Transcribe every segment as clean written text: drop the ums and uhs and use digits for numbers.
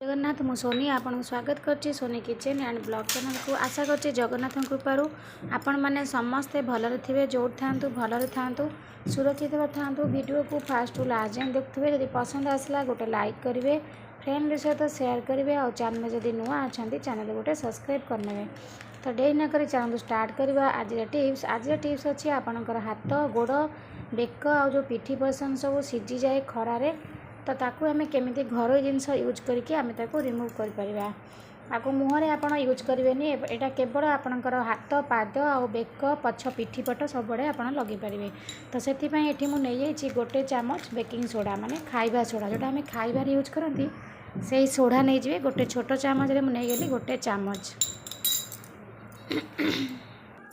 जगन्नाथ मु सोनी आपन स्वागत करछि Soni kitchen and blog channel को। आशा करछि जगन्नाथ कृपारू आपण माने समस्ते भलरे थिबे, जोर थांतु भलरे थांतु, सुरक्षित थांतु। वीडियो को फास्ट टू लास्ट जाए देखुवे। यदि पसंद आसला गोटे लाइक करेंगे, फ्रेंड सहित शेयर करेंगे और चैनल जदि नुआ अच्छा चैनल गोटे सब्सक्राइब करने। तो डेरी न करी चैनल स्टार्ट करवा। आज टिप्स अच्छी आपणकर हाथ गोड़ बेक आ जो पिठी पर्सन सब सीझी जाए खरारे, तो ताकू आम केमी घर जिनस यूज करके आम रिमूव कर आपको मुहरे आप यूज करेंगे। यहाँ केवल आपणकर हाथ पाद आ बेक पछ पिठी पट सब आप लगे पारे। तो से ये मुझे गोटे चामच बेकिंग सोडा माने खाइबा सोडा जोटा आम खाइबार यूज करती से सोडा नहीं जाए। गोटे छोट चामच नहीं गली गोटे चामच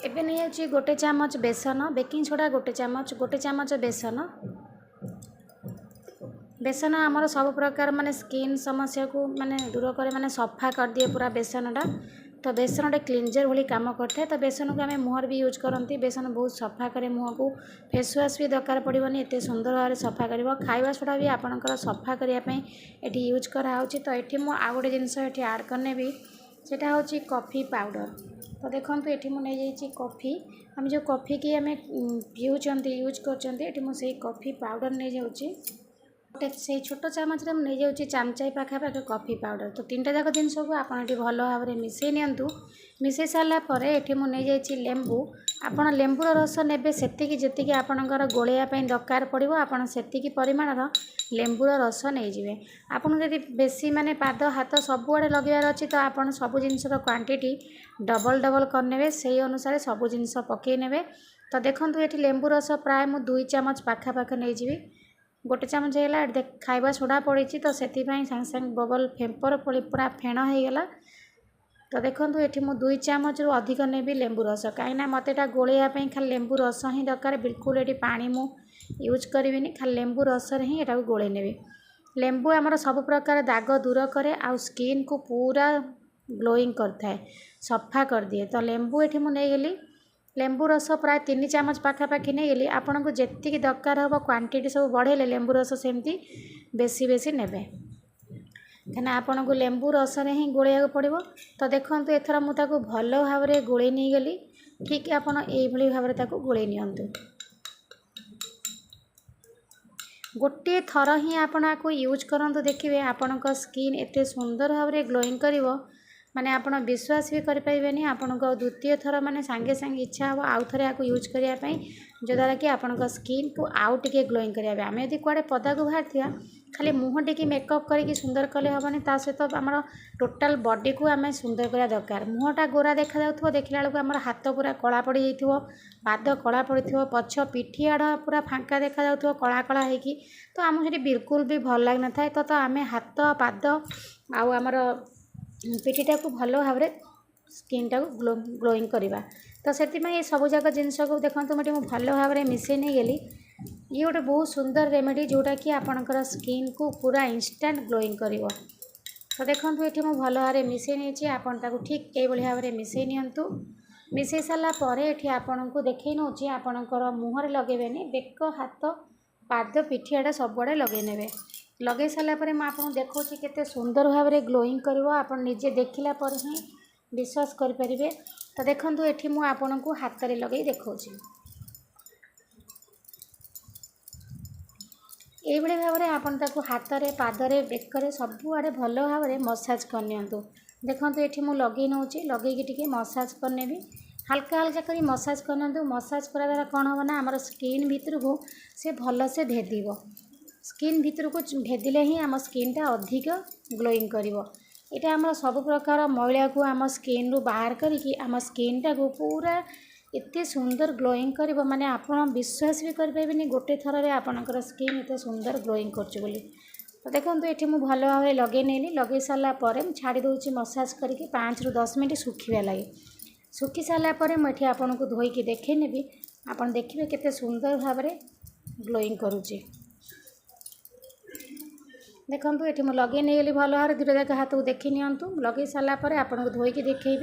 एबे नहीं जाऊँगी गोटे चामच बेसन बेकिंग सोडा गोटे चामच बेसन आमर सब प्रकार माने स्किन समस्या को माने दूर करे, माने सफा कर दिए पूरा बेसनटा। तो बेसन गोटे क्लींजर भली काम करता है। तो बेसन को आम मुहर भी यूज करती। बेसन बहुत सफा करे मुँह को। फेस वाश भी दरकार पड़ोनी, एत सुंदर भाव सफा कर। खाइबा सोडा भी आपंकर सफा करने ये यूज कराऊँच। तो ये मुझे आउ गोटे जिनस ये आड करने भी सेटा हूँ कॉफ़ी पाउडर। तो देखो ये मुझे कॉफ़ी आम जो कॉफ़ी की आम पीऊँच यूज कर कॉफ़ी पाउडर नहीं जाऊँगी से छोट चामच नहीं जाऊँगी चामचाई पाखापाखि कॉफ़ी पाउडर। तो तीन टा जाक जिनस को आप भल भाव में मिसई नियंतु। मिसई सारापर ये मुझे नहीं लेंबू आपड़ लेंबूर रस ने से आपणकर गोलैया दरकार पड़ो आपड़ से परिमाणर लेंबूर रस नहीं जाए। आपन जदि बेसी माने पाद हाथ सबुआड़े लगेबार अच्छी तो आप सब जिनसर क्वांटिटी डबल डबल करने से अनुसार सब जिनस पकई ने। तो देखो ये लेंबू रस प्राय मु 2 चामच पाखापाखि नहीं जी। गोटे चामच है खाइबा सोडा पड़ी तो से सांगे सांगे बबल फेम्पर पूरा फेण हो गला। तो देखो ये मुझे 2 चामच रु अधिक नेबी लेंबू रस कहीं मत गोलैयापी खाली लेंबू रस ही दरकार। बिल्कुल ये पानी मु यूज करी खाली लेंबू रस ही यहाँ गोले नेबी। लेंबू आमर सब प्रकार दाग दूर करे आ स्किन को पूरा ग्लोइंग करता है, सफा कर दिए। तो लेंबू ये मुझे नहीं गली लेंबू रस प्राय 3 चामच पाखापाखि नहीं गली। आपन को जी दरकार हम क्वांटिटी सब बढ़ेले लेंबू रस सेमती बेसी बेसी नेबे कहीं आपन को लेंबू रस ही गोलैया पड़ो। तो देखो एथर मुझे भल भाव में गोले नहीं गली। ठीक आपन ये भाव में गोले नियंतु। गोटे थर ही आपन आपको यूज करंतु देखिए आपन स्किन एते सुंदर भाव में ग्लोइंग करिवो माने आपण विश्वास भी करें। आपन को द्वितीय थर माने सांगे सांगे इच्छा हम आउ थे आपको यूज करने जो द्वारा कि आपण स्किन को आउ टे ग्लोइंग करेंगे। आम यदि कड़े पदा को बाहर था खाली मुँह टी मेकअप करके सुंदर कले हेनी, ता सहित आम टोटाल बॉडी को आम सुंदर करा दरकार। मुँहटा गोरा देखा देखला बेलू आम हाथ पूरा कला पड़ जाइए, पाद कला पड़ पछ पिठी आड़ पूरा फांका देखा जाऊँ कला कला होगी। तो आमको से बिल्कुल भी भल लग न था। तो आम हाथ पाद आमर पिठीटा को भल भाव में स्किन टा ग्लोइंग करवा। तो से सब जाक जिनस को देखो मुझे भल भाव में मिसई नहीं गली। ये गोटे बहुत सुंदर रेमेडी जोटा कि आपणकर स्किन को पूरा इंस्टेंट ग्लोइंग कर। तो देखो ये मुझे भल भाव में मिसई नहीं आपन ठीक यही भाव में मिसई नियंतु। मिसई सारापर ये आपन को देखई नौ आपणकर मुहर लगेबेनी, बेक हाथ पाद पिठी आड़ा सबुआड़े लगे ने। लगे सारापर मुझे आपको देखा केते सुंदर भाव में ग्लोइंग कर। आप निजे देखला पर ही विश्वास करें। तो देखो ये मुझे आपन को हाथ में लगे देखा ये भाव में आपन हाथ में पादरे बेकरे सबुआड़े भल भाव में मसाज करनी। देखो ये मुझे लगे नौ लगे टी मसाज करने भी हल्का हल्का कर मसाज करनी। मसाज करा द्वारा कौन हम ना आम स्किन भितर को से भल से भेद स्किन भितर को भेदिले ही आम स्किन टा अधिक ग्लोइंग करिवो। एटा आम सब प्रकार मैला को आम स्किन रु बाहर करिकी आम स्किन टा को पूरा एते सुंदर ग्लोइंग करिवो माने आपन विश्वास भी करें गोटे थर में आपनकर स्किन एते सुंदर ग्लोइंग करछ बोली। तो देखो ये मुझे भल भाव में लगे नहीं लगे सारापर छाड़ी दूसरी मसाज करके 5 ରୁ 10 मिनट सुखा लगे। सुखी सारापर मुझे आपन को धोईकी देखई नेबी। आपन देखिए केते सुंदर भाव में ग्लोइंग करुचे। देखो ये मुझे लगे नहीं गली भल भाव दुटा जाक हाथ को देखी नियंतु। लगे सारापर आपन को धोईकी देखी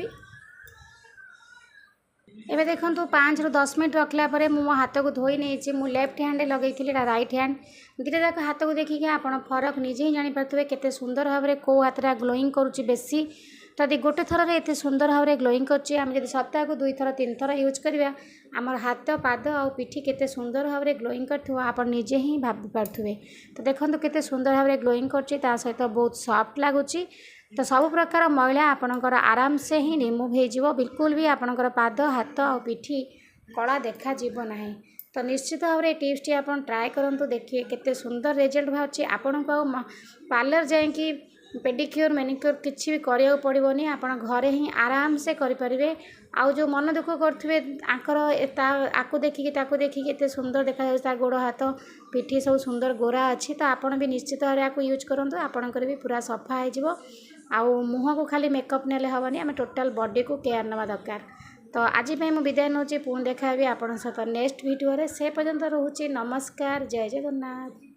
एबे देखंतु 5 ରୁ 10 मिनट रखला परे मो हाथ को धोई नहीं मु लेफ्ट हैंड लगे राइट हैंड दुटा जाक हाथ को देखिए आप फरक निजे ही जापे केते सुंदर भाव में कौ हाथ ग्लोइंग करुच्ची बेसी तो यदि गोटे थर एत सुंदर भाव में ग्लोइंग कर सप्ताह को 2 थर 3 थर यूज करवा आमर हाथ पाद और पिठी केते सुंदर भाव में ग्लोइंग कर आप निजे ही भाभी पारे। तो देखो केते सुंदर भाव में ग्लोइंग कर सहित बहुत सॉफ्ट लगुच तो सब प्रकार मैला आपणकर आराम से ही रिमूव हो बिल्कुल भी आपणकर पाद हाथ और पिठी कला देखा ना। तो निश्चित भाव में टिप्स टी आप ट्राए करूँ देखिए केते सुंदर रिजल्ट बाहर आपन को पार्लर जाकि पेडिक्योर मेनिक्योर किसी भी करिया पड़ोनी आप घरे ही आराम से करें। आउ जो मन दुख करुवे आंकर आकु देखिए एत सुंदर देखा गोड़ हाथ पिठी सब सुंदर गोरा अच्छी तो आपन भी निश्चित भाव आपको यूज करूँ आपणकर भी पूरा सफा हो आउ मुह को खाली मेकअप नेले हेनी आम टोटाल बॉडी को केयर नेवा दरकार। तो आज मुझे विदाय नौ पुणी देखा आप सहित नेक्स्ट वीडियो से पर्यंत रोचे नमस्कार जय जगन्नाथ।